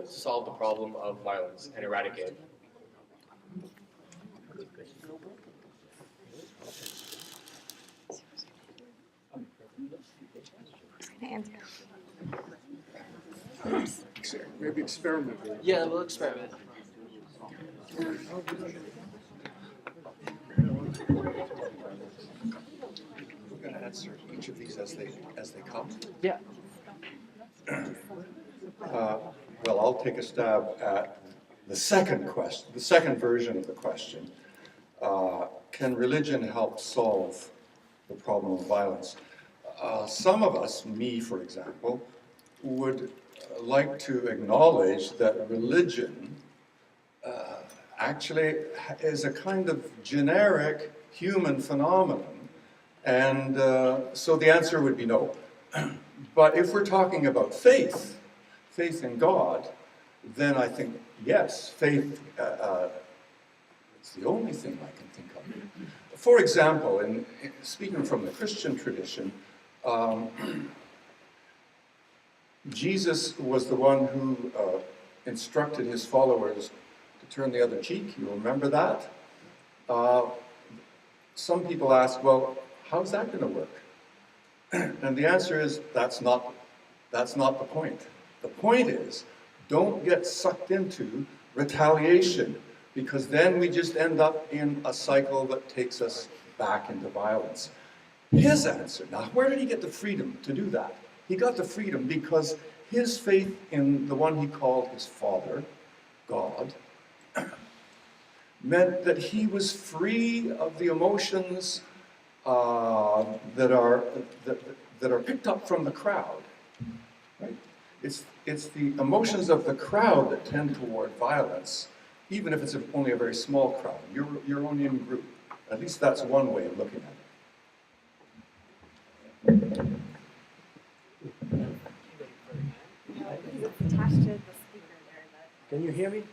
to solve the problem of violence and eradicate it? Maybe experiment with it. Yeah, we'll experiment. We're going to answer each of these as they come. Yeah. Well, I'll take a stab at the second question, the second version of the question. Can religion help solve the problem of violence? Some of us, me for example, would like to acknowledge that religion actually is a kind of generic human phenomenon, and so the answer would be no. But if we're talking about faith in God, then I think, yes, faith is the only thing I can think of. For example, in speaking from the Christian tradition, Jesus was the one who instructed his followers to turn the other cheek. You remember that? Some people ask, well, how's that going to work? And the answer is, that's not the point. The point is, don't get sucked into retaliation, because then we just end up in a cycle that takes us back into violence. His answer, now where did he get the freedom to do that? He got the freedom because his faith in the one he called his Father, God, meant that he was free of the emotions that are picked up from the crowd. Right? It's the emotions of the crowd that tend toward violence, even if it's only a very small crowd. Your own in group. At least that's one way of looking at it. It's attached to the speaker there. Can you hear me? You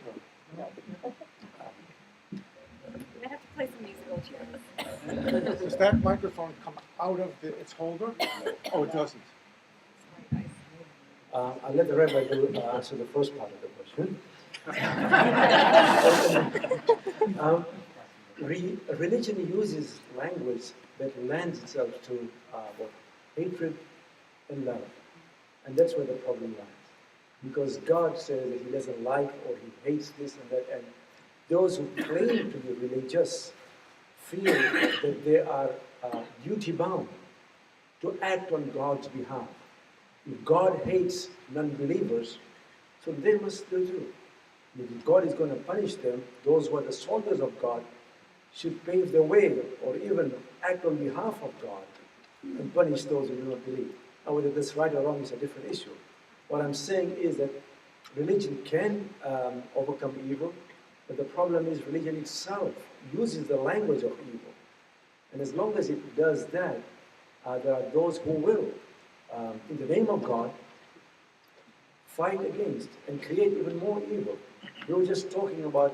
might have to play some musical chairs. Does that microphone come out of its holder? Oh, it doesn't. I'll let the Rabbi answer the first part of the question. Religion uses language that lends itself to hatred and love. And that's where the problem lies. Because God says that he doesn't like or he hates this and that. And those who claim to be religious feel that they are duty-bound to act on God's behalf. If God hates non-believers, so they must do too. If God is going to punish them, those who are the soldiers of God should pave the way or even act on behalf of God and punish those who do not believe. Now, whether that's right or wrong is a different issue. What I'm saying is that religion can overcome evil, but the problem is religion itself uses the language of evil. And as long as it does that, there are those who will, in the name of God, fight against and create even more evil. We were just talking about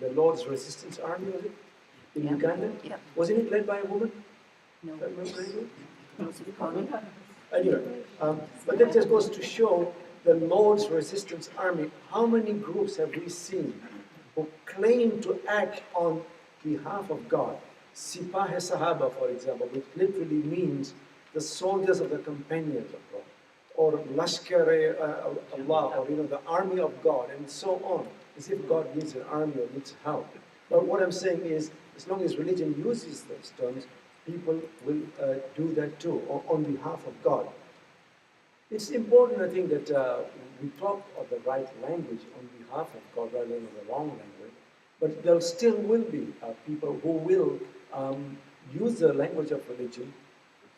the Lord's Resistance Army, was it? In Uganda? Yep. Wasn't it led by a woman? No. If I remember correctly? Anyway, but that just goes to show the Lord's Resistance Army. How many groups have we seen who claim to act on behalf of God? Sipah Sahaba, for example, which literally means the soldiers of the companions of God, or Lashkar Allah, or the army of God, and so on, as if God needs an army or needs help. But what I'm saying is, as long as religion uses those terms, people will do that too, on behalf of God. It's important, I think, that we talk of the right language on behalf of God rather than the wrong language. But there still will be people who will use the language of religion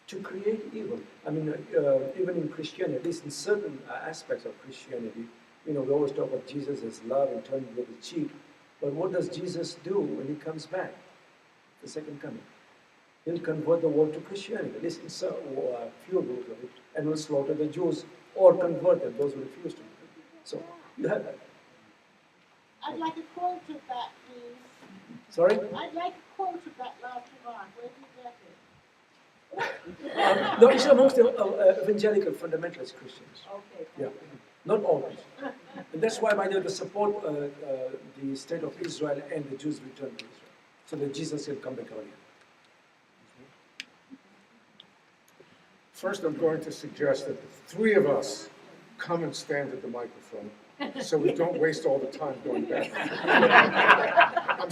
to create evil. I mean, even in Christianity, at least in certain aspects of Christianity, we always talk of Jesus as love and turning the other cheek. But what does Jesus do when he comes back? The second coming. He'll convert the world to Christianity, at least in a few groups of it, and will slaughter the Jews or convert them, those who refuse to. So you have that. I'd like a quote of that, please. Sorry? I'd like a quote of that last remark. Where did you get it? No, it's amongst the evangelical fundamentalist Christians. Okay. Yeah. Not always. And that's why, by the way, they support the state of Israel and the Jews' return to Israel, so that Jesus can come back earlier. First, I'm going to suggest that the three of us come and stand at the microphone so we don't waste all the time going back.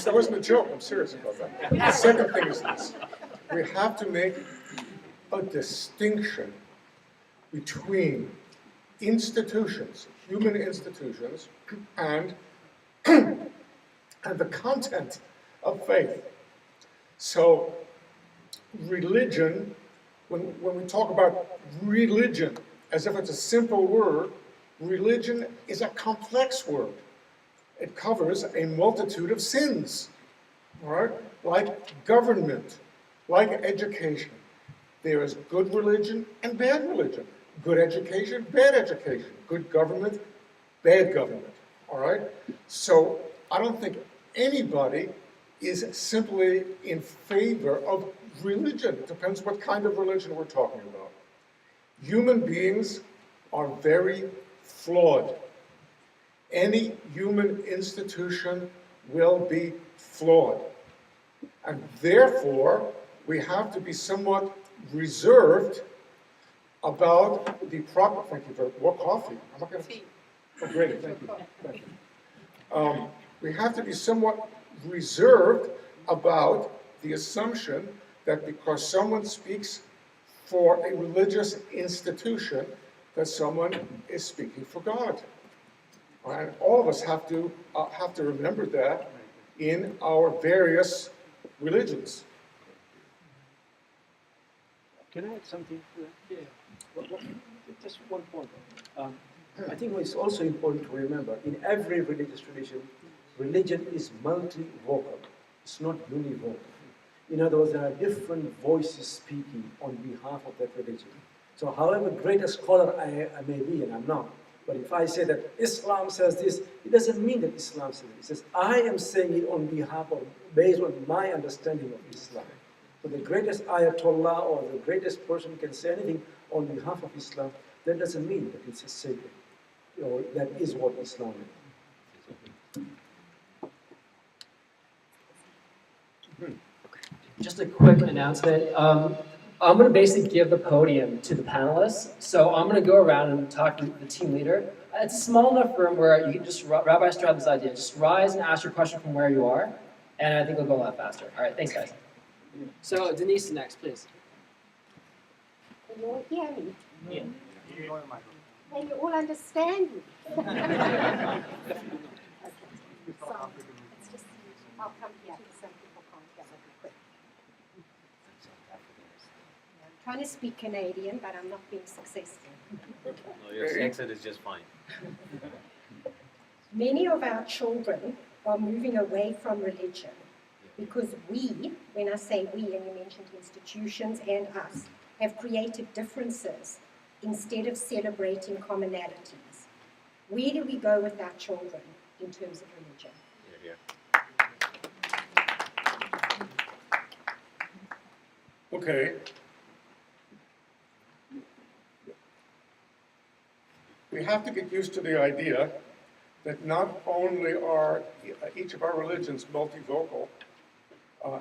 That wasn't a joke, I'm serious about that. The second thing is this. We have to make a distinction between institutions, human institutions, and the content of faith. So, religion, when we talk about religion, as if it's a simple word, religion is a complex word. It covers a multitude of sins, all right? Like government, like education. There is good religion and bad religion. Good education, bad education. Good government, bad government, all right? So I don't think anybody is simply in favor of religion. It depends what kind of religion we're talking about. Human beings are very flawed. Any human institution will be flawed. And therefore, we have to be somewhat reserved about the proper, thank you for more coffee. I'm not going to, oh great, thank you. Thank you. We have to be somewhat reserved about the assumption that because someone speaks for a religious institution, that someone is speaking for God. And all of us have to remember that in our various religions. Can I add something to that? Yeah. Just one point. I think it's also important to remember, in every religious tradition, religion is multi-vocal. It's not univocal. In other words, there are different voices speaking on behalf of that religion. So however great a scholar I may be, and I'm not, but if I say that Islam says this, it doesn't mean that Islam says it. It says, I am saying it on behalf of, based on my understanding of Islam. So the greatest Ayatollah or the greatest person can say anything on behalf of Islam, that doesn't mean that it's a sacred, or that is what Islam is. Just a quick announcement. I'm going to basically give the podium to the panelists. So I'm going to go around and talk to the team leader. It's a small enough room where you can just, Rabbi Stroh had this idea, just rise and ask your question from where you are, and I think it'll go a lot faster. All right, thanks guys. So Denise is next, please. Can you all hear me? Yeah. Can you all understand me? Okay. So, it's just, I'll come here because some people can't hear me quick. I'm trying to speak Canadian, but I'm not being successful. No, your accent is just fine. Many of our children are moving away from religion because we, when I say we, and you mentioned institutions and us, have created differences instead of celebrating commonalities. Where do we go with our children in terms of religion? Okay. We have to get used to the idea that not only are each of our religions multivocal,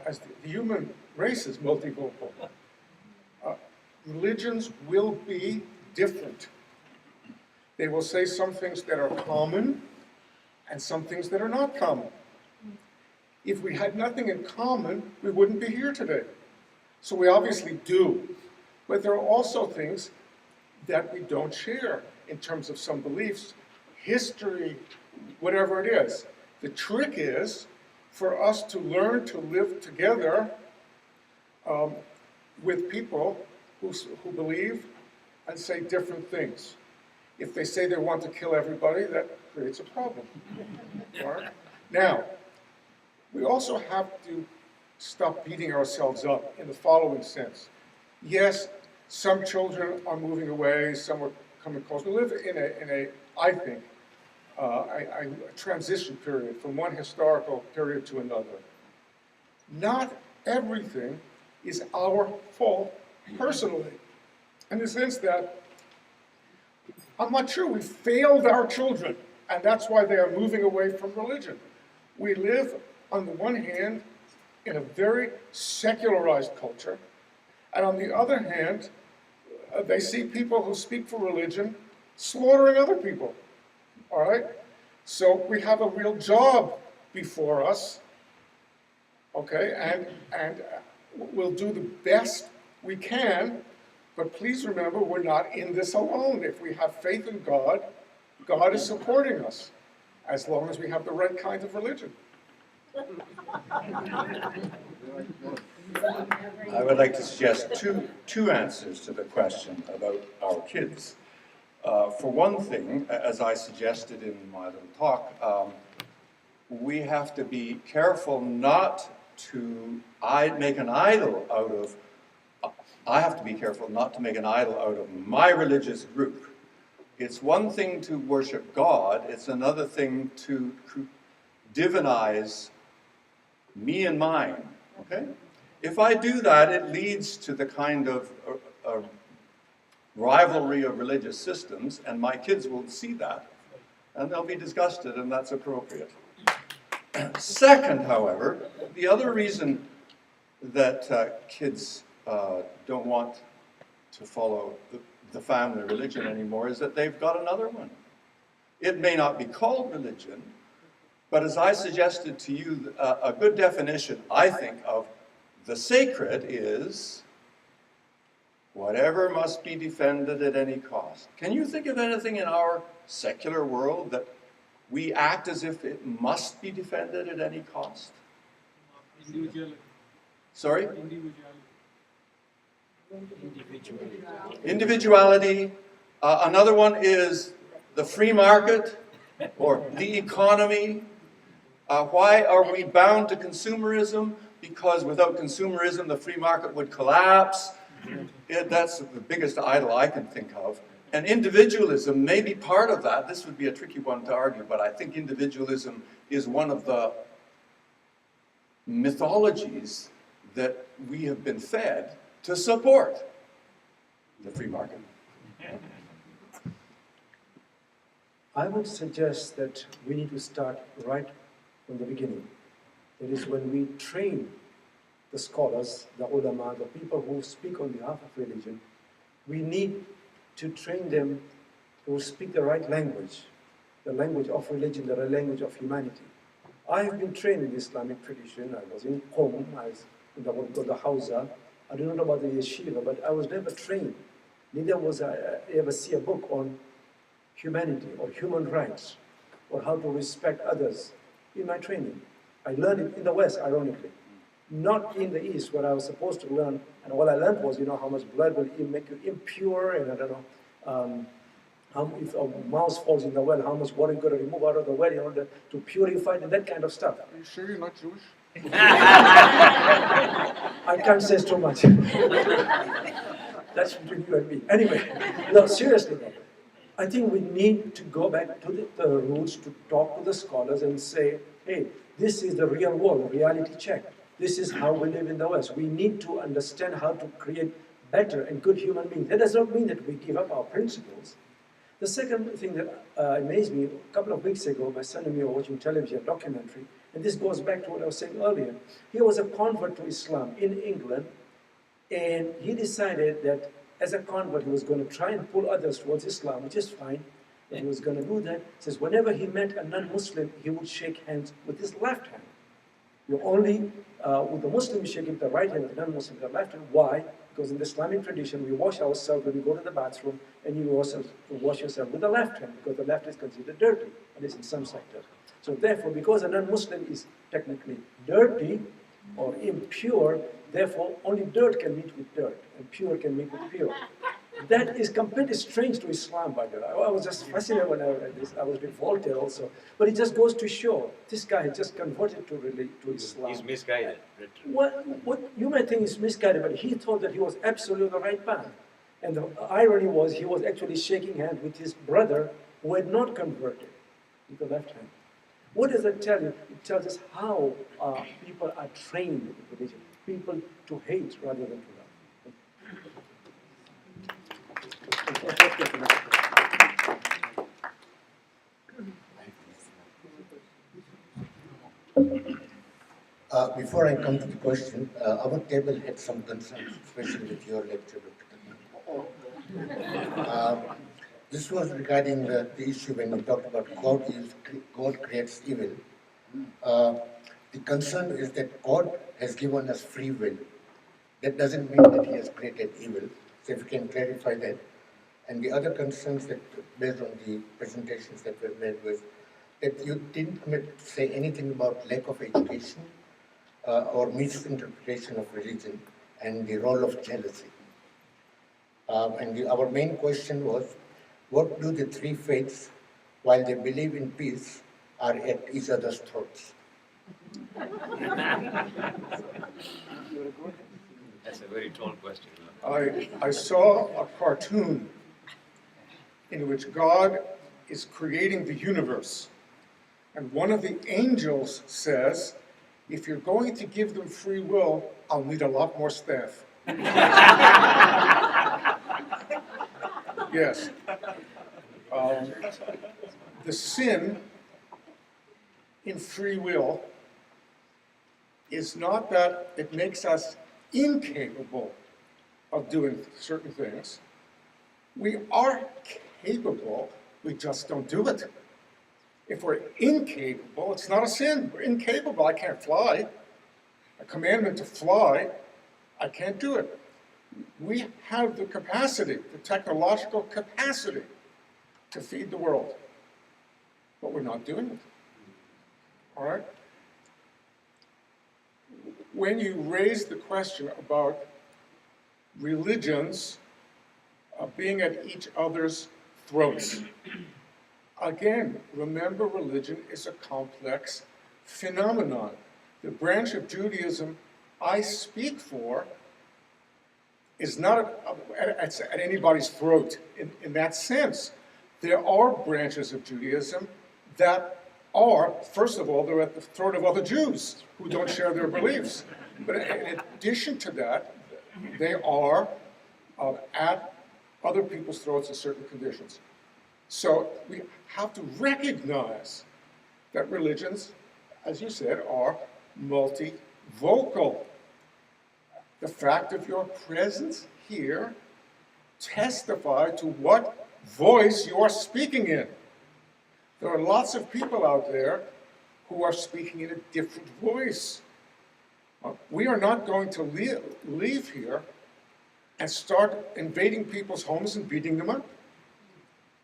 as the human race is multivocal. Religions will be different. They will say some things that are common and some things that are not common. If we had nothing in common, we wouldn't be here today. So we obviously do. But there are also things that we don't share in terms of some beliefs, history, whatever it is. The trick is for us to learn to live together with people who believe and say different things. If they say they want to kill everybody, that creates a problem. All right? Now, we also have to stop beating ourselves up in the following sense. Yes, some children are moving away, some are coming close. We live in a I think, a transition period from one historical period to another. Not everything is our fault personally, in the sense that I'm not sure. We failed our children, and that's why they are moving away from religion. We live, on the one hand, in a very secularized culture, and on the other hand, they see people who speak for religion slaughtering other people, all right? So we have a real job before us, okay? And we'll do the best we can, but please remember, we're not in this alone. If we have faith in God, God is supporting us, as long as we have the right kind of religion. I would like to suggest two answers to the question about our kids. For one thing, as I suggested in my little talk, we have to be careful not to make an idol out of, I have to be careful not to make an idol out of my religious group. It's one thing to worship God, it's another thing to divinize me and mine, okay? If I do that, it leads to the kind of rivalry of religious systems, and my kids will see that, and they'll be disgusted, and that's appropriate. Second, however, the other reason that kids don't want to follow the family religion anymore is that they've got another one. It may not be called religion, but as I suggested to you, a good definition, I think, of the sacred is whatever must be defended at any cost. Can you think of anything in our secular world that we act as if it must be defended at any cost? Individuality. Sorry? Individuality. Another one is the free market or the economy. Why are we bound to consumerism? Because without consumerism, the free market would collapse. That's the biggest idol I can think of. And individualism may be part of that. This would be a tricky one to argue, but I think individualism is one of the mythologies that we have been fed to support the free market. I would suggest that we need to start right from the beginning. That is, when we train the scholars, the ulama, the people who speak on behalf of religion, we need to train them to speak the right language, the language of religion, the language of humanity. I have been trained in the Islamic tradition. I was in Qom, I was in the one called the Hausa. I don't know about the yeshiva, but I was never trained. Neither was I ever see a book on humanity or human rights or how to respect others in my training. I learned it in the West, ironically, not in the East, where I was supposed to learn. And all I learned was, how much blood will make you impure, and I don't know, if a mouse falls in the well, how much water you got to remove out of the well in order to purify it, and that kind of stuff. Are you sure you're not Jewish? I can't say too much. That's between you and me. Anyway, no, seriously though, I think we need to go back to the roots, to talk to the scholars and say, hey, this is the real world, reality check. This is how we live in the West. We need to understand how to create better and good human beings. That does not mean that we give up our principles. The second thing that amazed me, a couple of weeks ago, my son and me were watching television, a documentary, and this goes back to what I was saying earlier. He was a convert to Islam in England, and he decided that as a convert, he was going to try and pull others towards Islam, which is fine. And he was going to do that. He says whenever he met a non-Muslim, he would shake hands with his left hand. You only, with the Muslim, shake with the right hand, with the non-Muslim, with the left hand. Why? Because in the Islamic tradition, we wash ourselves when we go to the bathroom, and you also wash yourself with the left hand, because the left is considered dirty, at least in some sectors. So therefore, because a non-Muslim is technically dirty or impure, therefore only dirt can meet with dirt, and pure can meet with pure. That is completely strange to Islam, by the way. I was just fascinated when I read this. I was revolted also. But it just goes to show, this guy just converted to Islam. He's misguided. What you might think is misguided, but he thought that he was absolutely on the right path. And the irony was, he was actually shaking hands with his brother who had not converted with the left hand. What does that tell you? It tells us how people are trained in religion. People to hate rather than to love. Before I come to the question, our table had some concerns, especially with your lecture, Dr. Takim. This was regarding the issue when we talked about God creates evil. The concern is that God has given us free will. That doesn't mean that He has created evil. So if you can clarify that. And the other concerns that, based on the presentations that were made, was that you didn't say anything about lack of education or misinterpretation of religion and the role of jealousy. Our main question was, what do the three faiths, while they believe in peace, are at each other's throats? That's a very tall question. I saw a cartoon in which God is creating the universe. And one of the angels says, if you're going to give them free will, I'll need a lot more staff. Yes. The sin in free will is not that it makes us incapable of doing certain things. We are capable, we just don't do it. If we're incapable, it's not a sin. We're incapable. I can't fly. A commandment to fly, I can't do it. We have the capacity, the technological capacity to feed the world, but we're not doing it. All right? When you raise the question about religions being at each other's throats, again, remember, religion is a complex phenomenon. The branch of Judaism I speak for is not at anybody's throat in that sense. There are branches of Judaism that are, first of all, they're at the throat of other Jews who don't share their beliefs. But in addition to that, they are at other people's throats in certain conditions. So we have to recognize that religions, as you said, are multivocal. The fact of your presence here testifies to what voice you are speaking in. There are lots of people out there who are speaking in a different voice. We are not going to leave here and start invading people's homes and beating them up.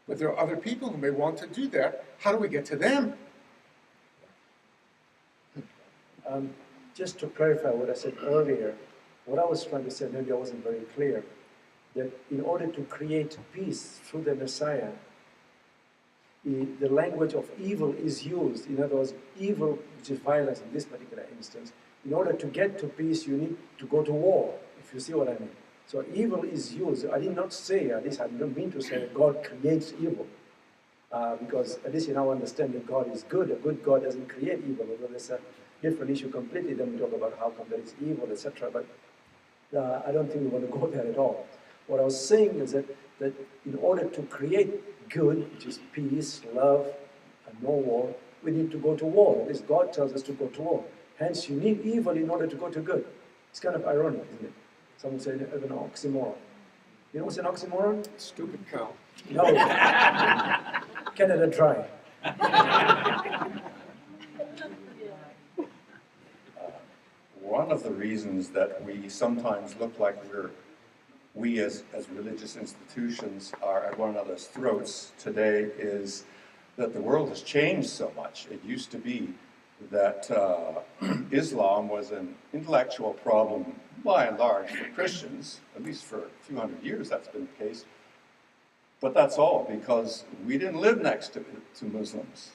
But there are other people who may want to do that. How do we get to them? Just to clarify what I said earlier, what I was trying to say, maybe I wasn't very clear, that in order to create peace through the Messiah, the language of evil is used. In other words, evil, which is violence in this particular instance, in order to get to peace, you need to go to war, if you see what I mean. So evil is used. I did not say, at least I don't mean to say that God creates evil. Because at least in our understanding, God is good. A good God doesn't create evil, although there's a different issue completely. Then we talk about how come there is evil, etc. But I don't think we want to go there at all. What I was saying is that in order to create good, which is peace, love, and no war, we need to go to war. At least God tells us to go to war. Hence, you need evil in order to go to good. It's kind of ironic, isn't it? Someone said an oxymoron. You know what's an oxymoron? Stupid cow. No. Canada Dry. One of the reasons that we sometimes look like we as religious institutions are at one another's throats today is that the world has changed so much. It used to be that Islam was an intellectual problem by and large for Christians, at least for a few hundred years that's been the case. But that's all, because we didn't live next to Muslims.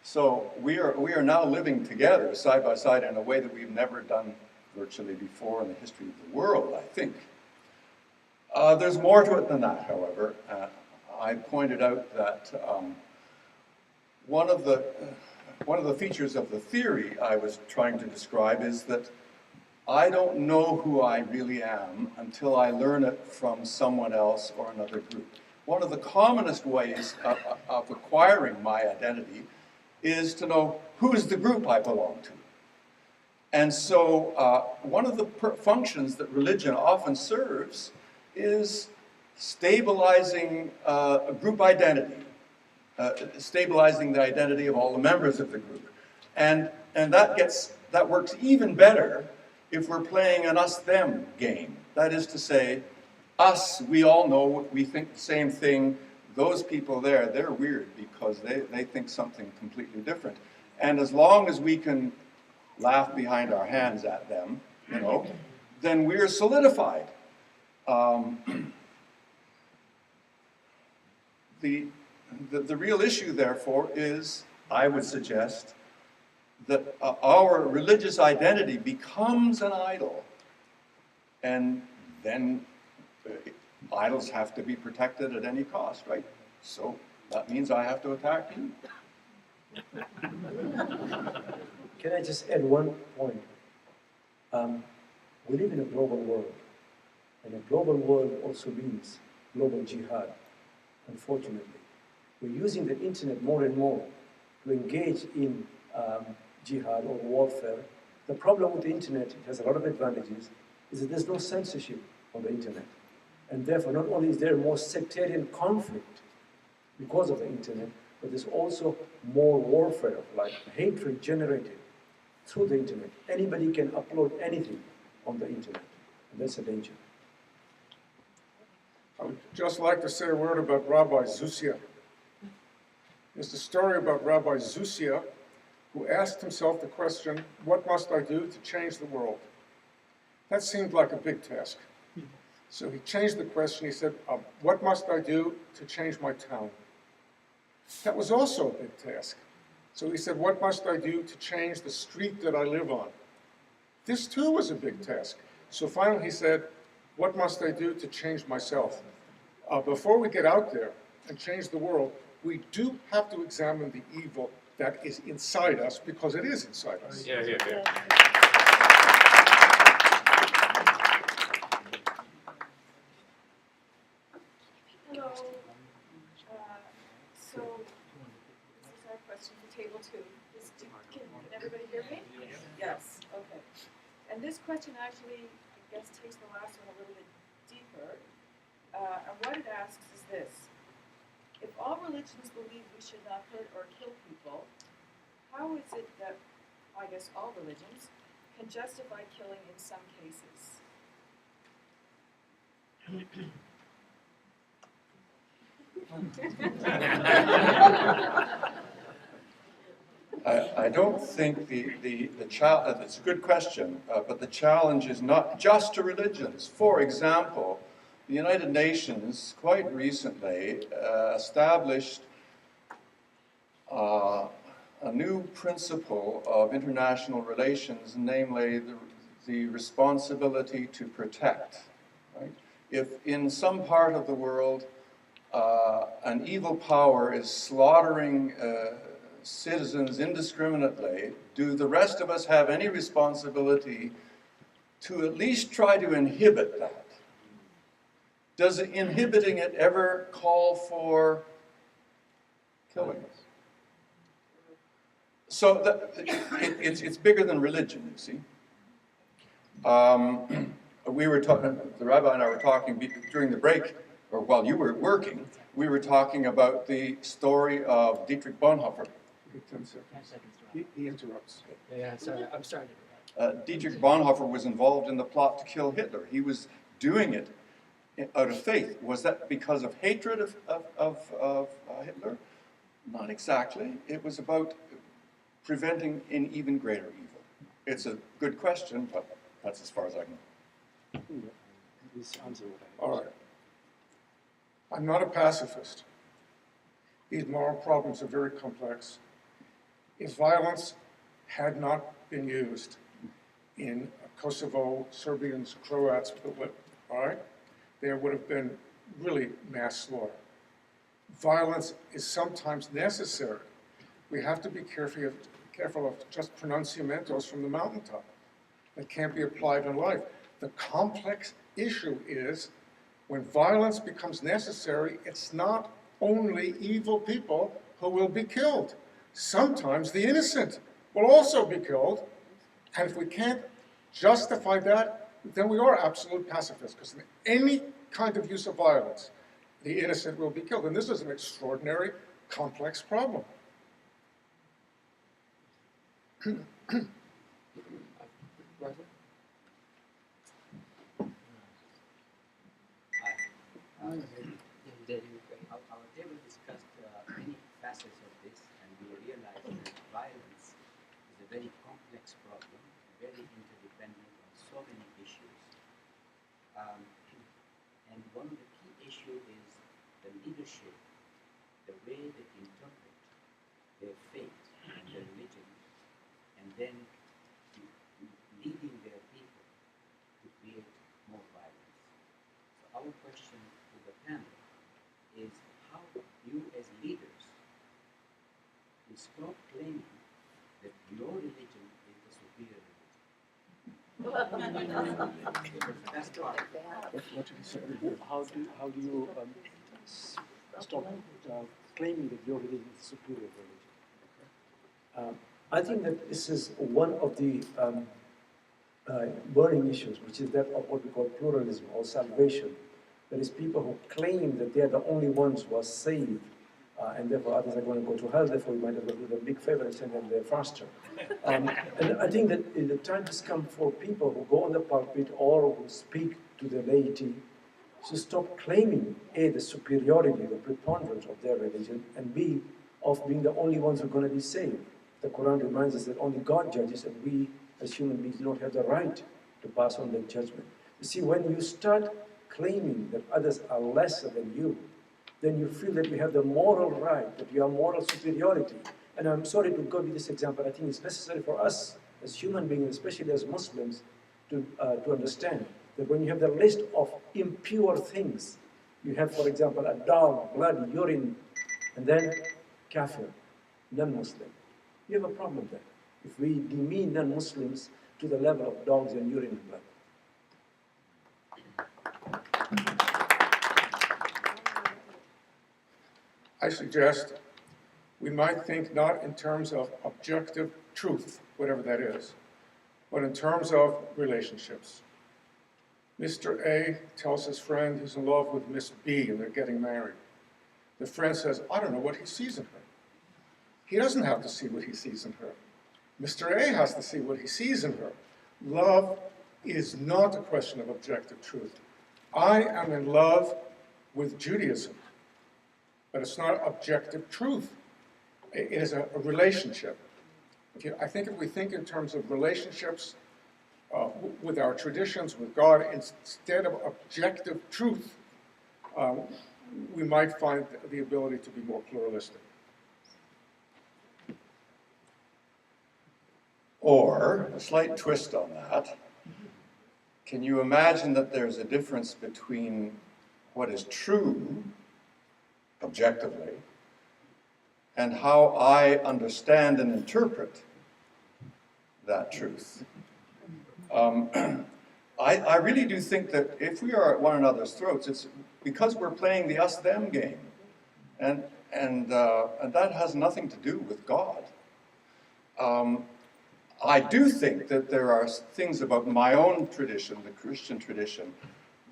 So we are now living together side by side in a way that we've never done virtually before in the history of the world, I think. There's more to it than that, however. I pointed out that one of the features of the theory I was trying to describe is that I don't know who I really am until I learn it from someone else or another group. One of the commonest ways of acquiring my identity is to know who's the group I belong to. And so one of the functions that religion often serves is stabilizing a group identity, stabilizing the identity of all the members of the group. And that works even better if we're playing an us-them game. That is to say, us, we all know, we think the same thing. Those people there, they're weird because they think something completely different. And as long as we can laugh behind our hands at them, you know, then we're solidified. The real issue, therefore, is, I would suggest, that our religious identity becomes an idol, and then idols have to be protected at any cost, right? So that means I have to attack you. Can I just add one point? We live in a global world, and a global world also means global jihad, unfortunately. We're using the internet more and more to engage in jihad or warfare. The problem with the internet, it has a lot of advantages, is that there's no censorship on the internet. And therefore, not only is there more sectarian conflict because of the internet, but there's also more warfare, like hatred generated through the internet. Anybody can upload anything on the internet, and that's a danger. I would just like to say a word about Rabbi Zusia. There's the story about Rabbi Zusia, who asked himself the question, what must I do to change the world? That seemed like a big task. So he changed the question. He said, what must I do to change my town? That was also a big task. So he said, what must I do to change the street that I live on? This too was a big task. So finally he said, what must I do to change myself? Before we get out there and change the world, we do have to examine the evil that is inside us, because it is inside us. Yeah. Hello. So this is our question for table 2. Can everybody hear me? Yes. Okay. And this question actually, I guess, takes the last one a little bit deeper. And what it asks is this: if all religions believe we should not hurt or kill people, how is it that, I guess, all religions can justify killing in some cases? I don't think the challenge, it's a good question, but the challenge is not just to religions. For example, the United Nations quite recently established a new principle of international relations, namely the responsibility to protect. Right? If in some part of the world an evil power is slaughtering citizens indiscriminately, do the rest of us have any responsibility to at least try to inhibit that? Does inhibiting it ever call for killing? So it's bigger than religion, you see. We were talking, the Rabbi and I were talking during the break, or while you were working, we were talking about the story of Dietrich Bonhoeffer. 10 seconds. He interrupts. Yeah, sorry, I'm starting. Dietrich Bonhoeffer was involved in the plot to kill Hitler. He was doing it out of faith. Was that because of hatred of Hitler? Not exactly. It was about preventing an even greater evil. It's a good question, but that's as far as I can go. All right. I'm not a pacifist. These moral problems are very complex. If violence had not been used in Kosovo, Serbians, Croats, all right, there would have been really mass slaughter. Violence is sometimes necessary. We have to be careful of just pronunciamentos from the mountaintop that can't be applied in life. The complex issue is when violence becomes necessary, it's not only evil people who will be killed. sometimes the innocent will also be killed. And if we can't justify that, then we are absolute pacifists, because in any kind of use of violence, the innocent will be killed. And this is an extraordinary, complex problem. Our table discussed many facets of this, and we realized that violence is a very complex problem, very interdependent on so many issues. And one of the key issues is the leadership, the way they interpret their faith and their religion, and then leading their people to create more violence. So our question to the panel is how you as leaders will stop claiming that your religion is the superior religion. That's part. How do you stop claiming that your religion is superior religion? I think that this is one of the burning issues, which is that of what we call pluralism or salvation. There is people who claim that they are the only ones who are saved, and therefore others are going to go to hell, therefore we might as well do them a big favor and send them there faster. And I think that the time has come for people who go on the pulpit or who speak to the laity to stop claiming, A, the superiority, the preponderance of their religion, and B, of being the only ones who are going to be saved. The Quran reminds us that only God judges, and we as human beings do not have the right to pass on that judgment. You see, when you start claiming that others are lesser than you, then you feel that you have the moral right, that you have moral superiority. And I'm sorry to go with this example, I think it's necessary for us as human beings, especially as Muslims, to understand that when you have the list of impure things, you have, for example, a dog, blood, urine, and then kafir, non-Muslim. You have a problem there. If we demean non-Muslims to the level of dogs and urine and blood. I suggest we might think not in terms of objective truth, whatever that is, but in terms of relationships. Mr. A tells his friend he's in love with Miss B and they're getting married. The friend says, I don't know what he sees in her. He doesn't have to see what he sees in her. Mr. A has to see what he sees in her. Love is not a question of objective truth. I am in love with Judaism, but it's not objective truth. It is a relationship. I think if we think in terms of relationships with our traditions, with God, instead of objective truth, we might find the ability to be more pluralistic. Or, a slight twist on that, can you imagine that there's a difference between what is true, objectively, and how I understand and interpret that truth? I really do think that if we are at one another's throats, it's because we're playing the us-them game. And that has nothing to do with God. I do think that there are things about my own tradition, the Christian tradition,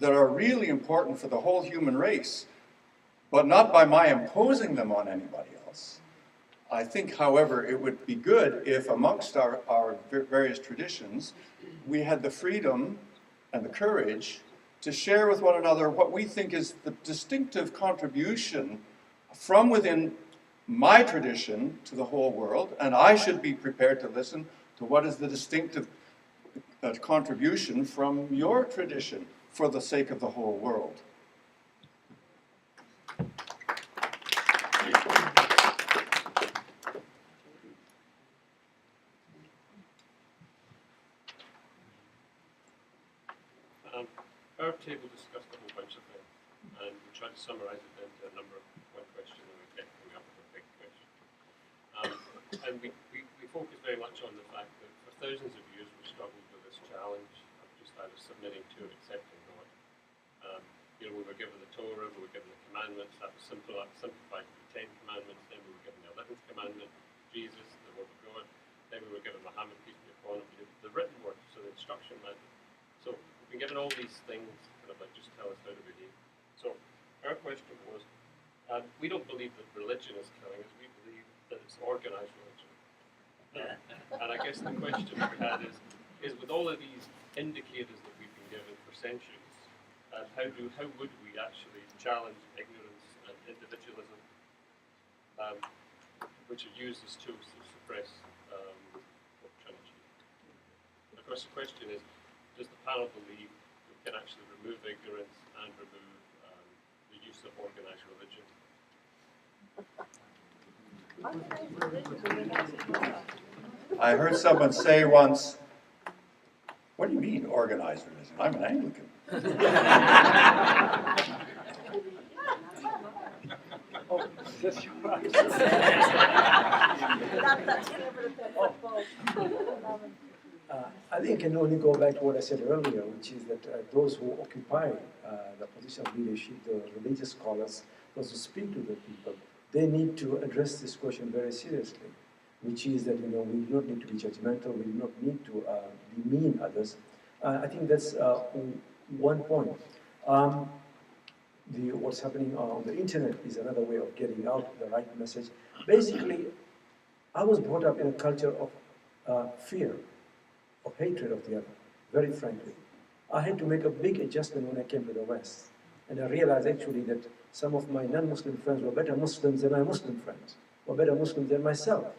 that are really important for the whole human race, but not by my imposing them on anybody else. I think, however, it would be good if amongst our various traditions, we had the freedom and the courage to share with one another what we think is the distinctive contribution from within my tradition to the whole world, and I should be prepared to listen to what is the distinctive contribution from your tradition for the sake of the whole world. Our table discussed a whole bunch of things, and we tried to summarize it into a number of one question, and we kept coming up with a big question. And we focused very much on the fact that for thousands of years we've struggled with this challenge of just either submitting to or accepting God. We were given the Torah, we were given the commandments, that was simplified to the 10 Commandments, then we were given the 11th Commandment, Jesus, the word of God. Then we were given Muhammad, peace be upon him, the written word, so the instruction manual. So we've been given all these things kind of like just tell us how to behave. So our question was, we don't believe that religion is killing us, we believe that it's organized religion. And I guess the question we had is with all of these indicators that we've been given for centuries, how would we actually challenge ignorance and individualism, which are used as tools to suppress what we're trying to achieve? And of course the question is, does the panel believe we can actually remove ignorance and remove the use of organized religion? I heard someone say once, what do you mean organized religion? I'm an Anglican. I think I can only go back to what I said earlier, which is that those who occupy the position of leadership, the religious scholars, those who speak to the people, they need to address this question very seriously, which is that, we do not need to be judgmental, we do not need to demean others. I think that's one point. What's happening on the internet is another way of getting out the right message. Basically, I was brought up in a culture of fear, of hatred of the other, very frankly. I had to make a big adjustment when I came to the West. And I realized actually that some of my non-Muslim friends were better Muslims than my Muslim friends, were better Muslims than myself.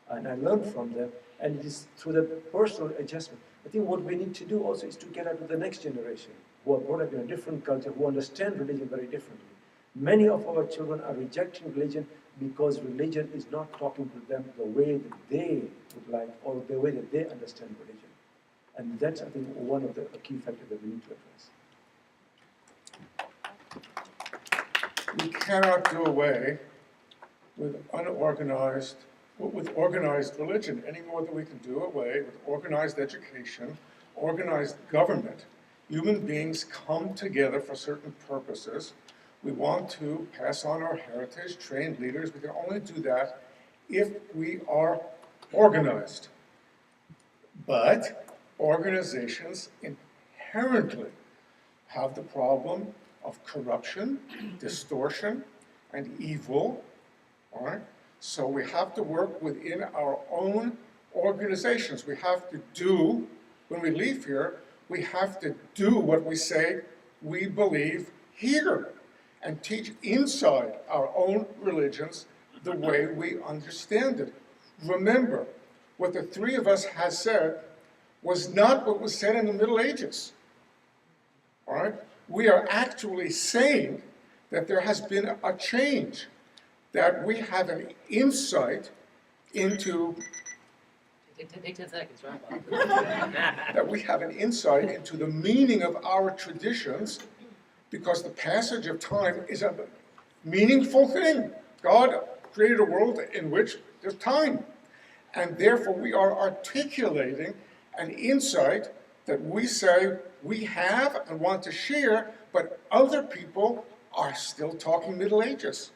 And I learned from them, and it is through the personal adjustment. I think what we need to do also is to get out to the next generation, who are brought up in a different culture, who understand religion very differently. Many of our children are rejecting religion because religion is not talking to them the way that they would like, or the way that they understand religion. And that's, I think, one of the key factors that we need to address. We cannot do away with organized religion any more than we can do away with organized education, organized government. Human beings come together for certain purposes. We want to pass on our heritage, train leaders. We can only do that if we are organized. But organizations inherently have the problem of corruption, distortion, and evil. All right? So we have to work within our own organizations. We have to do, when we leave here, we have to do what we say we believe here and teach inside our own religions the way we understand it. Remember, what the three of us has said was not what was said in the Middle Ages. All right? We are actually saying that there has been a change, that we have an insight into Take 10 seconds, right? that we have an insight into the meaning of our traditions, because the passage of time is a meaningful thing. God created a world in which there's time, and therefore we are articulating an insight that we say we have and want to share, but other people are still talking Middle Ages.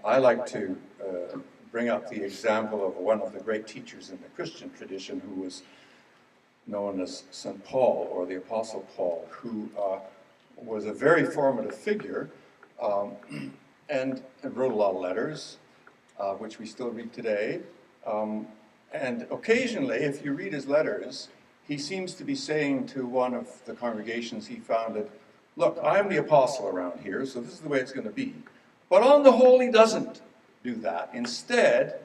I like to bring up the example of one of the great teachers in the Christian tradition who was known as St. Paul, or the Apostle Paul, who was a very formative figure and wrote a lot of letters, which we still read today. And occasionally, if you read his letters, he seems to be saying to one of the congregations he founded, look, I'm the apostle around here, so this is the way it's going to be. But on the whole, he doesn't do that. Instead,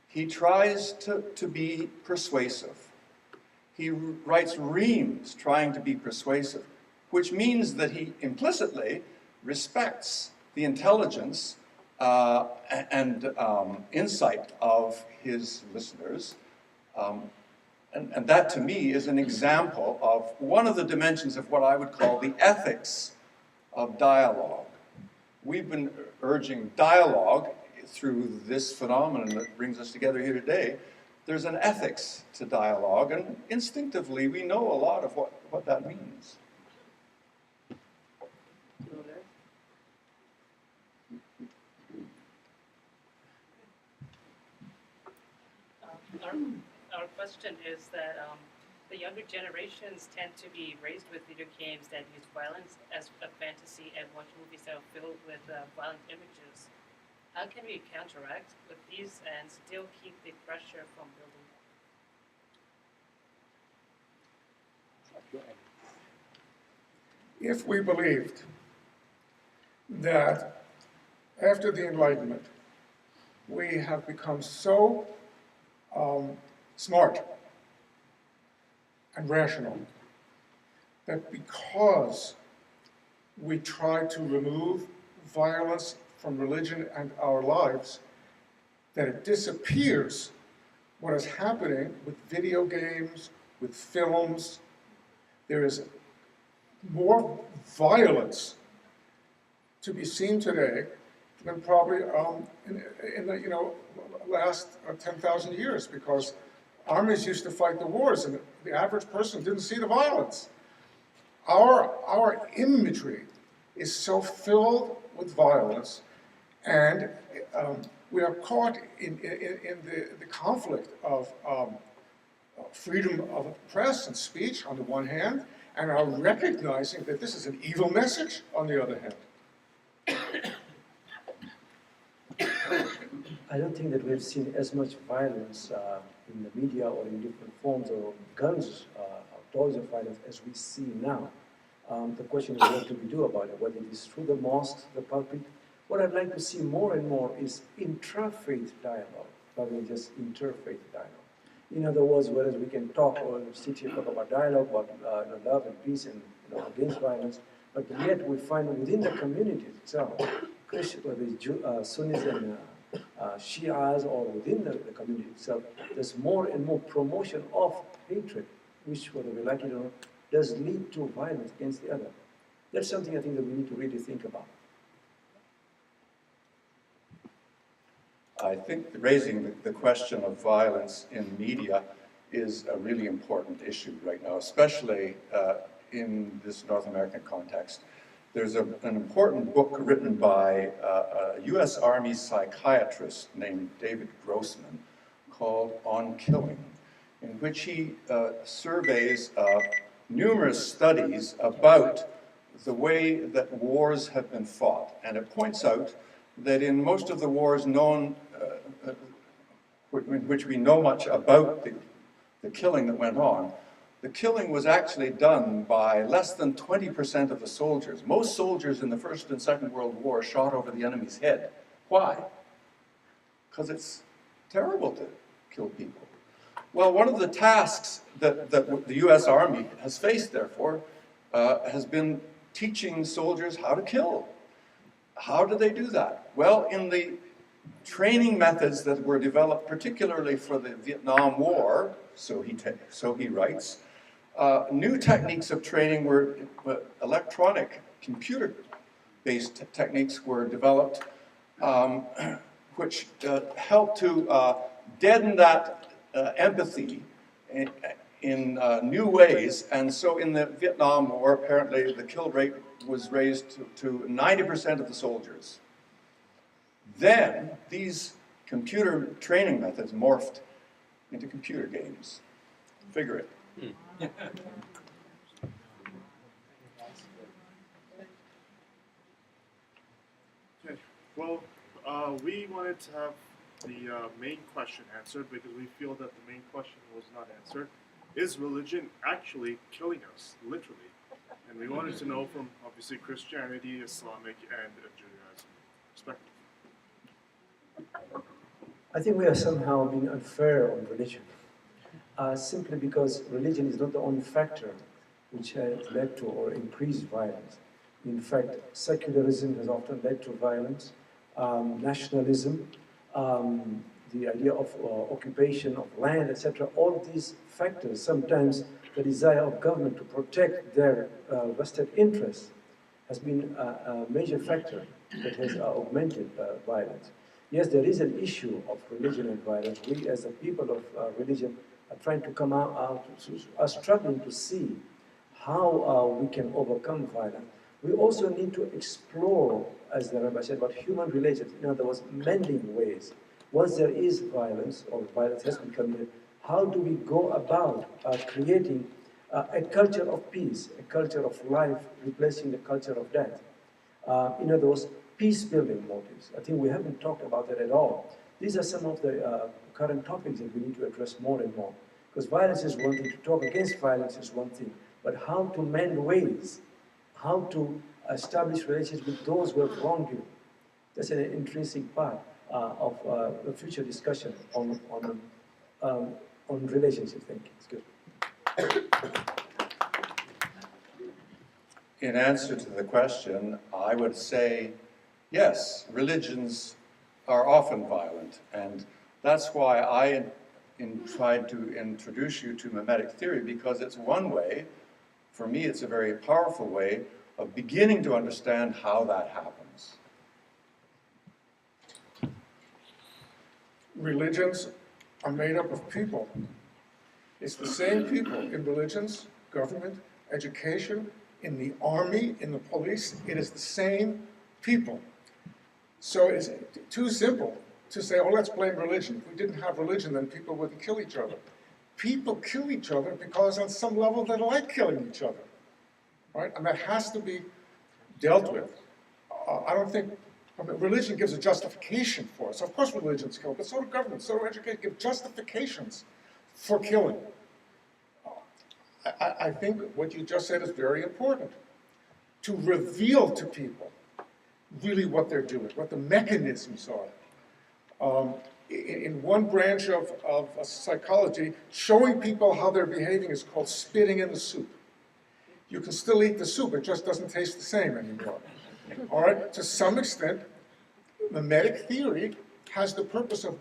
he tries to be persuasive. He writes reams trying to be persuasive, which means that he implicitly respects the intelligence and insight of his listeners. And that, to me, is an example of one of the dimensions of what I would call the ethics of dialogue. We've been urging dialogue through this phenomenon that brings us together here today. There's an ethics to dialogue, and instinctively we know a lot of what that means. our question is that the younger generations tend to be raised with video games that use violence as a fantasy and watch movies that are filled with violent images. How can we counteract with these and still keep the pressure from building up? If we believed that after the Enlightenment, we have become so smart and rational that because we try to remove violence from religion and our lives, that it disappears what is happening with video games, with films. There is more violence to be seen today than probably in the last 10,000 years, because armies used to fight the wars and the average person didn't see the violence. Our imagery is so filled with violence, and we are caught in the conflict of freedom of press and speech on the one hand, and are recognizing that this is an evil message on the other hand. I don't think that we've seen as much violence in the media or in different forms of guns, toys of violence as we see now. The question is, what do we do about it? Whether it is through the mosques, the pulpit. What I'd like to see more and more is intrafaith dialogue, rather than just interfaith dialogue. In other words, whereas we can talk or sit here talk about dialogue, about love and peace and against violence, but yet we find within the community itself, Christians, whether it's Sunnis and Shias, or within the community itself, there's more and more promotion of hatred, which, whether we like it or not, does lead to violence against the other. That's something I think that we need to really think about. I think raising the question of violence in media is a really important issue right now, especially in this North American context. There's an important book written by a US Army psychiatrist named David Grossman called On Killing, in which he surveys numerous studies about the way that wars have been fought. And it points out that in most of the wars known, in which we know much about the killing that went on, the killing was actually done by less than 20% of the soldiers. Most soldiers in the First and Second World War shot over the enemy's head. Why? Because it's terrible to kill people. Well, one of the tasks that the US Army has faced, therefore, has been teaching soldiers how to kill. How do they do that? Well, in the training methods that were developed particularly for the Vietnam War, so he writes, new techniques of training were electronic, computer-based techniques were developed, which helped to deaden that empathy in new ways. And so in the Vietnam War, apparently the kill rate was raised to 90% of the soldiers. Then these computer training methods morphed into computer games. Figure it. Okay. Well, we wanted to have the main question answered because we feel that the main question was not answered. Is religion actually killing us, literally? And we wanted to know from, obviously, Christianity, Islamic, and Judaism perspective. I think we are somehow being unfair on religion, simply because religion is not the only factor which has led to or increased violence. In fact, secularism has often led to violence, nationalism, the idea of occupation of land, etc. All these factors, sometimes the desire of government to protect their vested interests, has been a major factor that has augmented violence. Yes, there is an issue of religion and violence. We, as a people of religion, are trying to come out, are struggling to see how we can overcome violence. We also need to explore, as the Rabbi said, about human relations. In other words, mending ways. Once there is violence, or violence has been committed, How do we go about creating a culture of peace, a culture of life, replacing the culture of death? In other words, peace-building motives. I think we haven't talked about that at all. These are some of the current topics that we need to address more and more. Because violence is one thing, to talk against violence is one thing, but how to mend ways, how to establish relations with those who have wronged you. That's an intrinsic part of the future discussion on relationship thinking. Excuse me. In answer to the question, I would say, yes, religions are often violent, and that's why I tried to introduce you to mimetic theory, because it's one way, for me it's a very powerful way, of beginning to understand how that happens. Religions are made up of people. It's the same people in religions, government, education, in the army, in the police. It is the same people. So it's too simple to say, oh, let's blame religion. If we didn't have religion, then people wouldn't kill each other. People kill each other because on some level they like killing each other, right? And that has to be dealt with. I don't think, religion gives a justification for us. Of course religions kill, but so do government, so do education, give justifications for killing. I think what you just said is very important. To reveal to people really what they're doing, what the mechanisms are. In one branch of psychology, showing people how they're behaving is called spitting in the soup. You can still eat the soup, it just doesn't taste the same anymore. All right, to some extent, mimetic theory has the purpose of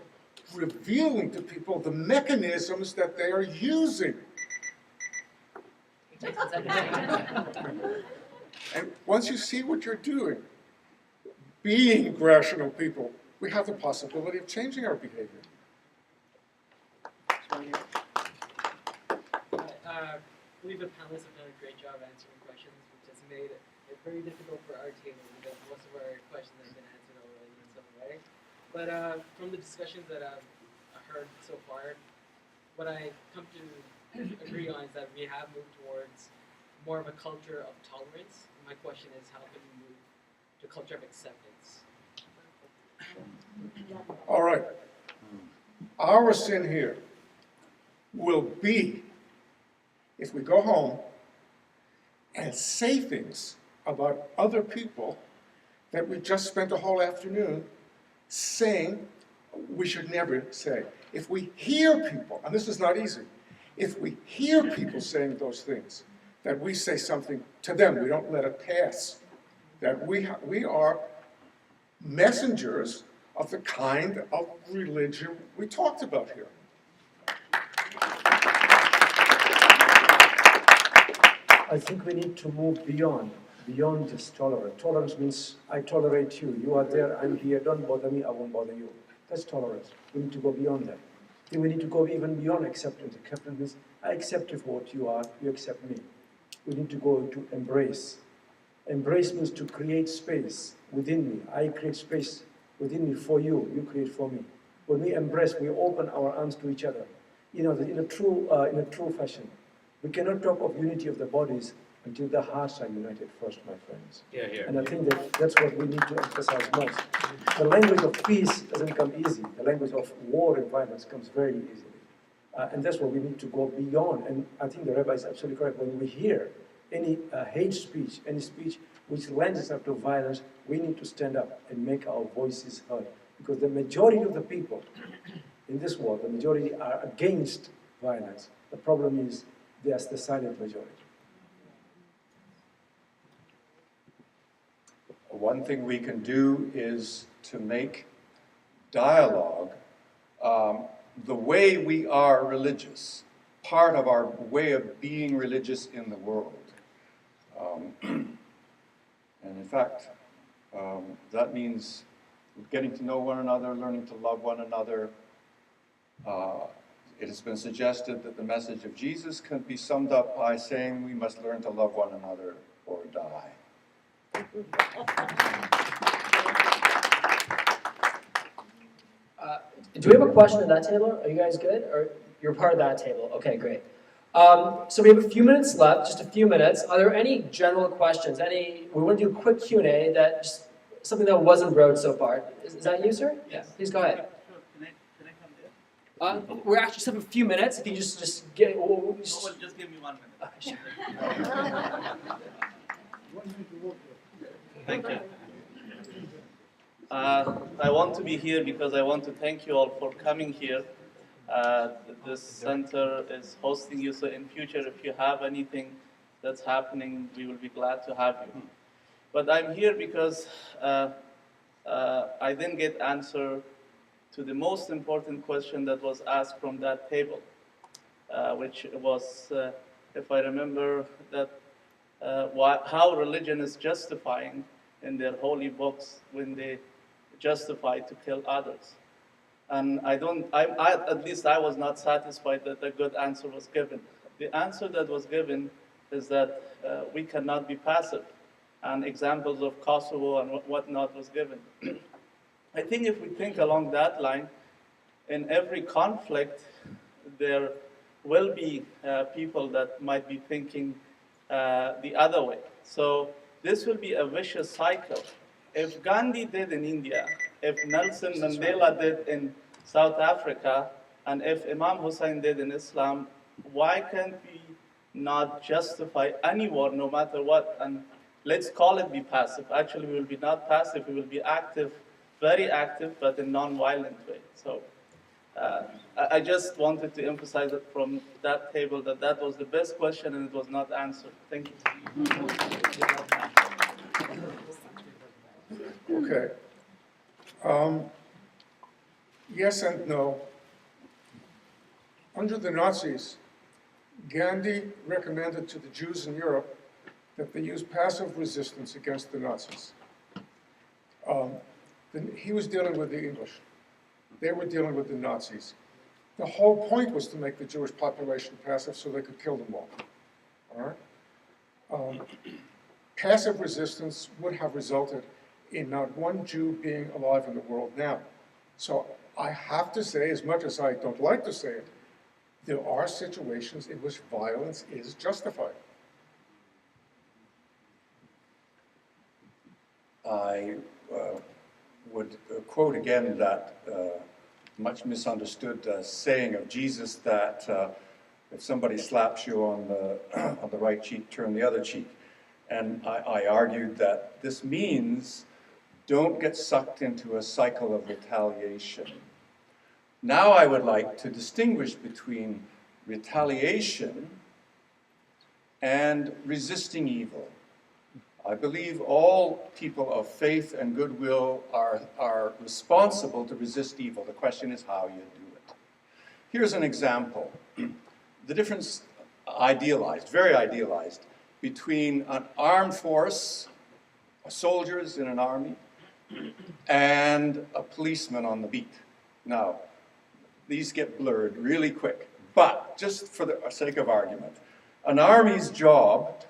revealing to people the mechanisms that they are using. And once you see what you're doing, being rational people, we have the possibility of changing our behavior. I believe the panelists have done a great job answering questions, which has made it very difficult for our table because most of our questions have been answered already in some way. But from the discussions that I've heard so far, what I come to agree on is that we have moved towards more of a culture of tolerance. My question is, how can we move to a culture of acceptance? All right. Our sin here will be if we go home and say things about other people that we just spent a whole afternoon saying we should never say. If we hear people, and this is not easy, if we hear people saying those things, that we say something to them, we don't let it pass, that we are messengers of the kind of religion we talked about here. I think we need to move beyond just tolerance. Tolerance means I tolerate you. You are there, I'm here, don't bother me, I won't bother you. That's tolerance. We need to go beyond that. I think we need to go even beyond acceptance. Acceptance means I accept you for what you are, you accept me. We need to go to embrace. Embrace means to create space within me. I create space within me for you, you create for me. When we embrace, we open our arms to each other. You know, in a true fashion. We cannot talk of unity of the bodies until the hearts are united first, my friends. Yeah, yeah. And I think that's what we need to emphasize most. The language of peace doesn't come easy. The language of war and violence comes very easily. And that's what we need to go beyond. And I think the Rabbi is absolutely correct. When we hear any hate speech, any speech which lends itself to violence, we need to stand up and make our voices heard. Because the majority of the people in this world, the majority are against violence. The problem is there's the silent majority. One thing we can do is to make dialogue the way we are religious, part of our way of being religious in the world. And in fact, that means getting to know one another, learning to love one another. It has been suggested that the message of Jesus can be summed up by saying we must learn to love one another or die. Do we have a question at that table? Are you guys good? Or You're part of that table. Okay, great. So we have a few minutes left, just a few minutes. Are there any general questions? We want to do a quick Q&A that just something that wasn't broached so far. Is that you, sir? Yes. Please go ahead. Sure. Can I come there? We're actually just have a few minutes. If you just get, Just give me 1 minute. Sure. Thank you. I want to be here because I want to thank you all for coming here. This center is hosting you, so in future, if you have anything that's happening, we will be glad to have you. But I'm here because I didn't get answer to the most important question that was asked from that table, which was, if I remember, that how religion is justifying in their holy books when they justify to kill others. And at least I was not satisfied that a good answer was given. The answer that was given is that we cannot be passive, and examples of Kosovo and whatnot was given. I think if we think along that line, in every conflict, there will be people that might be thinking the other way. So this will be a vicious cycle. If Gandhi did in India, if Nelson Mandela did in South Africa, and if Imam Hussein did in Islam, why can't we not justify any war no matter what? And let's call it be passive. Actually, we will be not passive, we will be active, very active, but in non-violent way. So I just wanted to emphasize that from that table that was the best question and it was not answered. Thank you. Okay. Yes and no. Under the Nazis, Gandhi recommended to the Jews in Europe that they use passive resistance against the Nazis. He was dealing with the English. They were dealing with the Nazis. The whole point was to make the Jewish population passive so they could kill them all. All right? Passive resistance would have resulted in not one Jew being alive in the world now. So I have to say, as much as I don't like to say it, there are situations in which violence is justified. I would quote again that much misunderstood saying of Jesus that if somebody slaps you on the right cheek, turn the other cheek. And I argued that this means don't get sucked into a cycle of retaliation. Now I would like to distinguish between retaliation and resisting evil. I believe all people of faith and goodwill are responsible to resist evil. The question is how you do it. Here's an example. The difference, idealized, very idealized, between an armed force, soldiers in an army, and a policeman on the beat. Now, these get blurred really quick, but just for the sake of argument, an army's job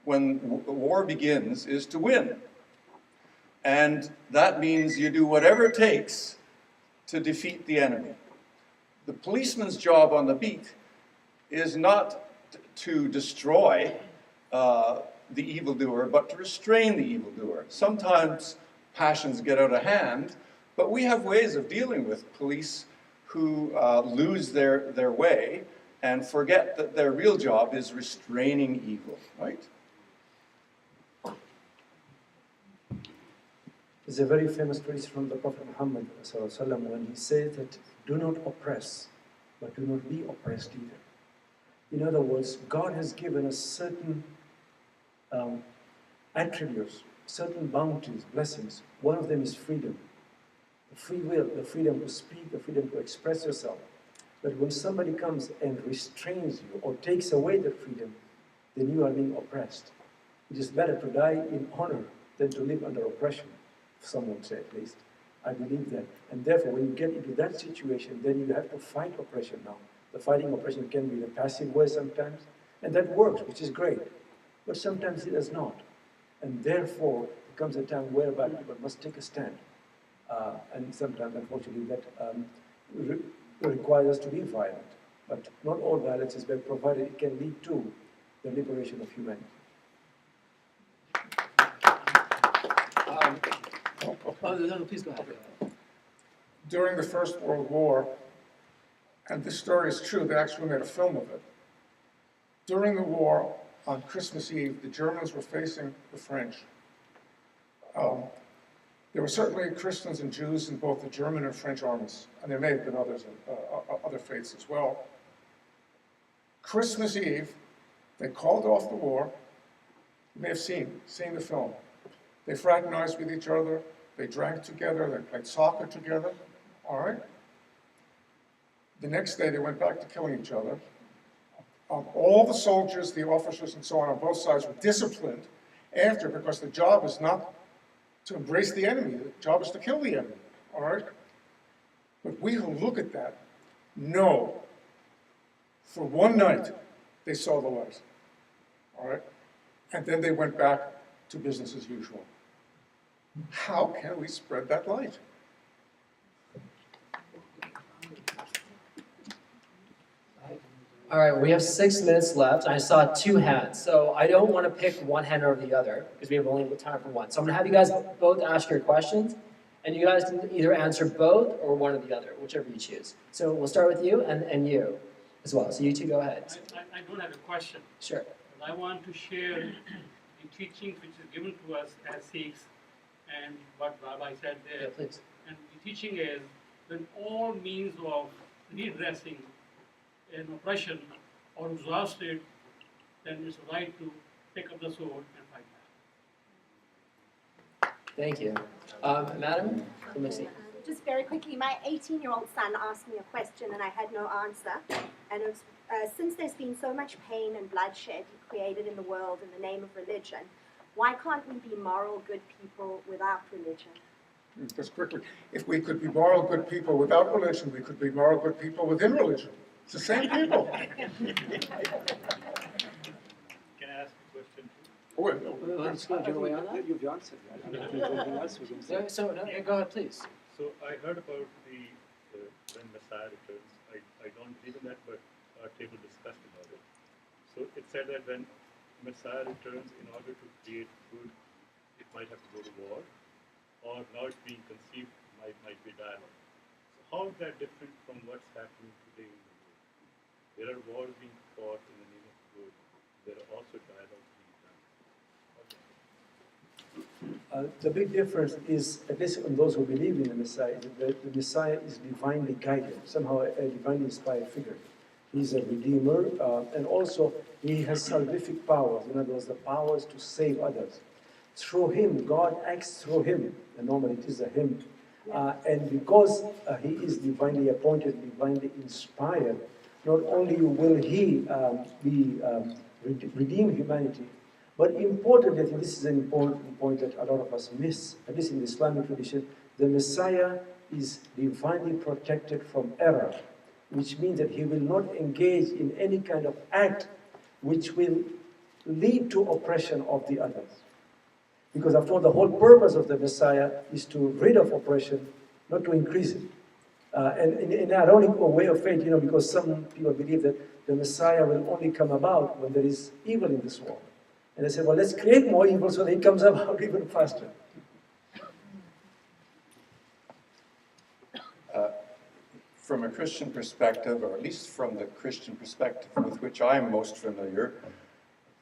when war begins is to win. And that means you do whatever it takes to defeat the enemy. The policeman's job on the beat is not to destroy the evildoer, but to restrain the evildoer. Sometimes passions get out of hand, but we have ways of dealing with police who lose their way and forget that their real job is restraining evil, right? There's a very famous phrase from the Prophet Muhammad when he said that do not oppress, but do not be oppressed either. In other words, God has given us certain attributes, certain bounties, blessings. One of them is freedom. The free will, the freedom to speak, the freedom to express yourself. But when somebody comes and restrains you or takes away the freedom, then you are being oppressed. It is better to die in honor than to live under oppression, some would say at least. I believe that. And therefore, when you get into that situation, then you have to fight oppression now. The fighting oppression can be in a passive way sometimes, and that works, which is great. But sometimes it does not. And therefore, there comes a time whereby people must take a stand. And sometimes, unfortunately, that requires us to be violent. But not all violence is bad, provided it can lead to the liberation of humanity. No, please go ahead. During the First World War, and this story is true, they actually made a film of it. During the war, on Christmas Eve, the Germans were facing the French. There were certainly Christians and Jews in both the German and French armies, and there may have been others, other faiths as well. Christmas Eve, they called off the war. You may have seen the film. They fraternized with each other, they drank together, they played soccer together, all right? The next day, they went back to killing each other. All the soldiers, the officers, and so on both sides were disciplined after, because the job is not to embrace the enemy. The job is to kill the enemy, all right? But we who look at that know for one night they saw the light, all right? And then they went back to business as usual. How can we spread that light? All right, we have 6 minutes left. I saw 2 hands, so I don't want to pick one hand over the other because we have only time for one. So I'm going to have you guys both ask your questions, and you guys can either answer both or one or the other, whichever you choose. So we'll start with you and you as well. So you two go ahead. I don't have a question. Sure. I want to share the teachings which is given to us as Sikhs and what Rabbi said there. Yeah, please. And the teaching is when all means of redressing an oppression or exhausted, then it's right to pick up the sword and fight back. Thank you. Madam, let me see. Just very quickly, my 18-year-old son asked me a question and I had no answer. And it was, since there's been so much pain and bloodshed created in the world in the name of religion, why can't we be moral, good people without religion? Just quickly, if we could be moral, good people without religion, we could be moral, good people within religion. It's the same people. Can I ask a question too? Oh, wait, no. Let's go. Do you want to weigh on that? You've answered that. I don't think there's anything else we can say. So, go ahead, please. So I heard about when Messiah returns. I don't believe in that, but our table discussed about it. So it said that when Messiah returns, in order to create good, it might have to go to war, or now it's being conceived might be dialogue. So how is that different from what's happening today in the world? There are wars being fought in the name of good. There are also dialogues being done. The big difference is, at least in those who believe in the Messiah, that the Messiah is divinely guided, somehow a divinely inspired figure. He's a redeemer, and also he has salvific powers, in other words, the powers to save others. Through him, God acts through him, and normally it is a him. And because he is divinely appointed, divinely inspired, not only will he redeem humanity, but importantly, I think this is an important point that a lot of us miss, at least in the Islamic tradition, the Messiah is divinely protected from error, which means that he will not engage in any kind of act which will lead to oppression of the others. Because after all, the whole purpose of the Messiah is to rid of oppression, not to increase it. And in an ironic way of faith, because some people believe that the Messiah will only come about when there is evil in this world. And they say, well, let's create more evil so that it comes about even faster. From a Christian perspective, or at least from the Christian perspective with which I'm most familiar,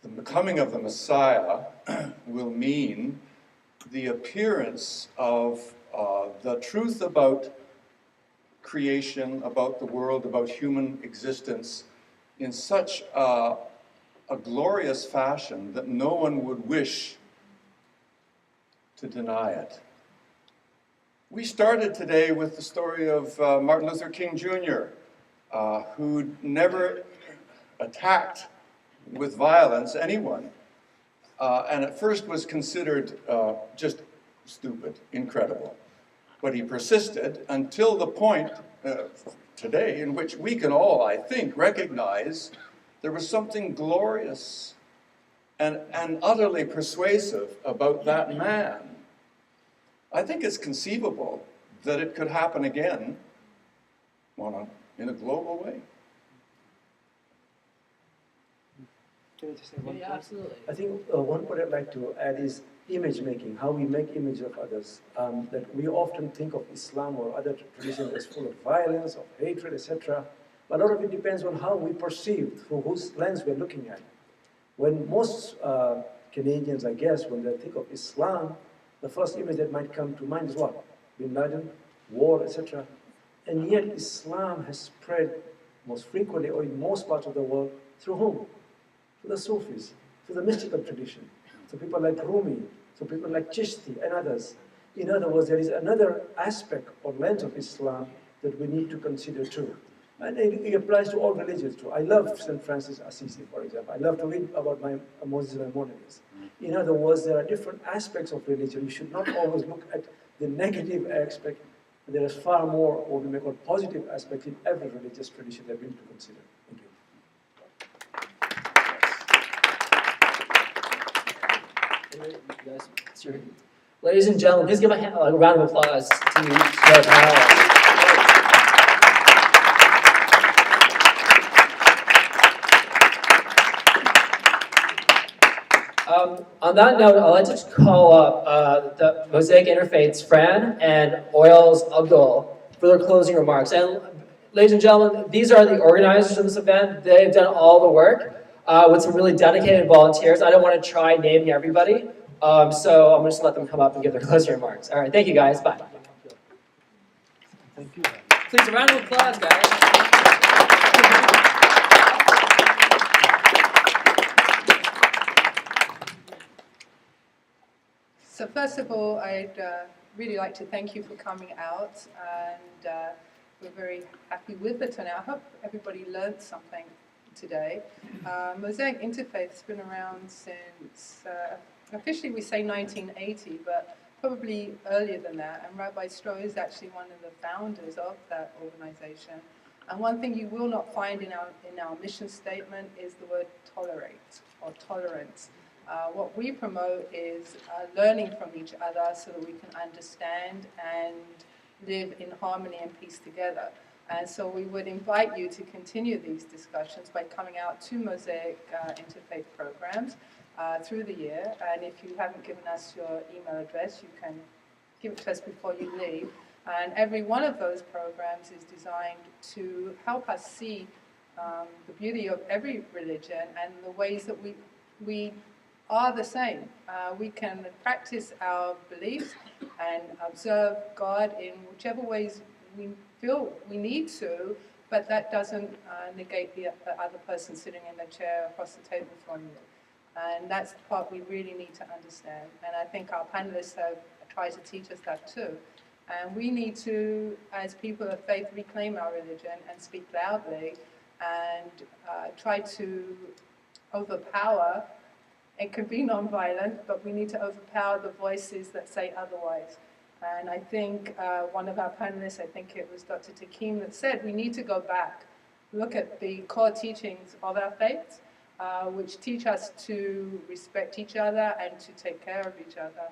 the coming of the Messiah will mean the appearance of the truth about creation, about the world, about human existence in such a glorious fashion that no one would wish to deny it. We started today with the story of Martin Luther King Jr., who never attacked with violence anyone, and at first was considered just stupid, incredible. But he persisted until the point today in which we can all, I think, recognize there was something glorious and utterly persuasive about that man. I think it's conceivable that it could happen again on a in a global way. Can I just say one Yeah, point? absolutely. I think one point I'd like to add is image making, how we make image of others. That we often think of Islam or other traditions as full of violence, of hatred, etc. But a lot of it depends on how we perceive, through whose lens we're looking at. When most Canadians, I guess, when they think of Islam, the first image that might come to mind is what? Bin Laden, war, etc. And yet Islam has spread most frequently, or in most parts of the world, through whom? To the Sufis, to the mystical tradition, to people like Rumi, to people like Chishti and others. In other words, there is another aspect or lens of Islam that we need to consider too. And it applies to all religions too. I love St. Francis Assisi, for example. I love to read about Moses and Maimonides. In other words, there are different aspects of religion. You should not always look at the negative aspect. There is far more, what we may call positive aspect in every religious tradition that we need to consider. Thank you. Yes, ladies and gentlemen, please give a round of applause to our panel. On that note, I'd like to call up the Mosaic Interfaith's Fran and Oil's Abdul for their closing remarks. And ladies and gentlemen, these are the organizers of this event. They've done all the work with some really dedicated volunteers. I don't want to try naming everybody, so I'm just going to let them come up and give their closing remarks. All right, thank you guys. Bye. Thank you. Please, a round of applause, guys. So first of all, I'd really like to thank you for coming out, and we're very happy with the turnout. I hope everybody learned something today. Mosaic Interfaith has been around since, officially we say 1980, but probably earlier than that, and Rabbi Stroh is actually one of the founders of that organization. And one thing you will not find in our mission statement is the word tolerate or tolerance. What we promote is learning from each other so that we can understand and live in harmony and peace together. And so we would invite you to continue these discussions by coming out to Mosaic Interfaith programs through the year. And if you haven't given us your email address, you can give it to us before you leave. And every one of those programs is designed to help us see the beauty of every religion and the ways that we are the same. We can practice our beliefs and observe God in whichever ways we feel we need to, but that doesn't negate the other person sitting in the chair across the table from you. And that's the part we really need to understand. And I think our panelists have tried to teach us that too. And we need to, as people of faith, reclaim our religion and speak loudly and try to overpower. It could be non-violent, but we need to overpower the voices that say otherwise. And I think one of our panelists, I think it was Dr. Takim, that said we need to go back, look at the core teachings of our faith, which teach us to respect each other and to take care of each other.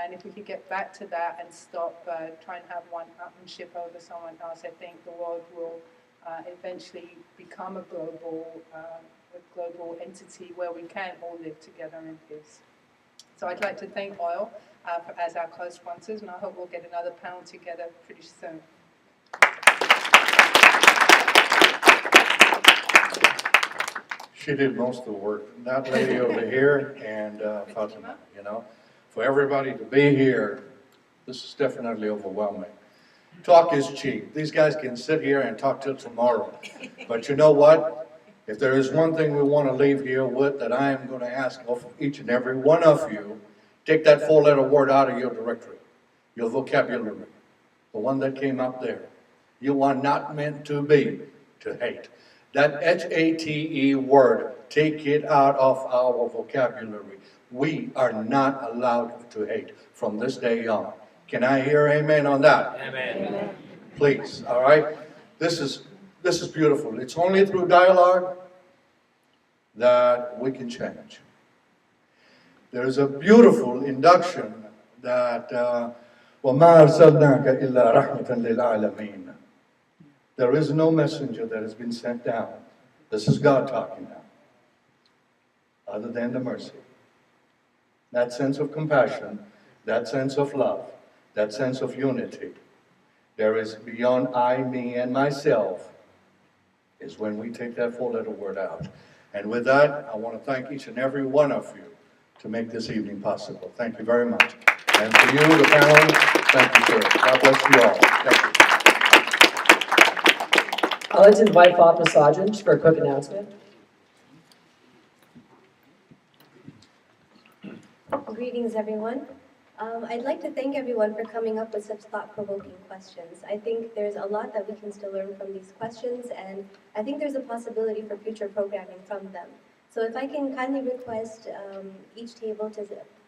And if we could get back to that and stop trying to have one-upmanship over someone else, I think the world will eventually become a global entity where we can all live together in peace. So I'd like to thank Oil as our co-sponsors, and I hope we'll get another panel together pretty soon. She did most of the work. That lady over here and Fatima, you know. For everybody to be here, this is definitely overwhelming. Talk is cheap. These guys can sit here and talk till tomorrow. But you know what? If there is one thing we want to leave here with that I am going to ask of each and every one of you, take that four-letter word out of your directory, your vocabulary, the one that came up there. You are not meant to be to hate. That H-A-T-E word, take it out of our vocabulary. We are not allowed to hate from this day on. Can I hear amen on that? Amen. Please, all right? This is beautiful. It's only through dialogue that we can change. There's a beautiful induction that وَمَا أَرْسَلْنَاكَ إِلَّا رَحْمَةً لِلْعَالَمِينَ. There is no messenger that has been sent down. This is God talking now. Other than the mercy. That sense of compassion, that sense of love, that sense of unity. There is beyond I, me, and myself, is when we take that four-letter word out. And with that, I want to thank each and every one of you to make this evening possible. Thank you very much. And for you, the panel, thank you, sir. God bless you all. Thank you. I'd like to invite Fatma Sajjan for a quick announcement. Greetings, everyone. I'd like to thank everyone for coming up with such thought-provoking questions. I think there's a lot that we can still learn from these questions, and I think there's a possibility for future programming from them. So if I can kindly request each table to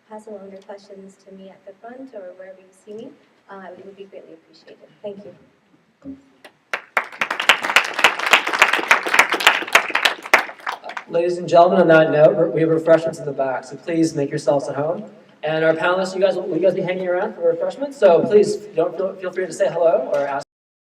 pass along their questions to me at the front or wherever you see me, it would be greatly appreciated. Thank you. Ladies and gentlemen, on that note, we have refreshments in the back, so please make yourselves at home. And our panelists, will you guys be hanging around for refreshments? So please feel free to say hello or ask.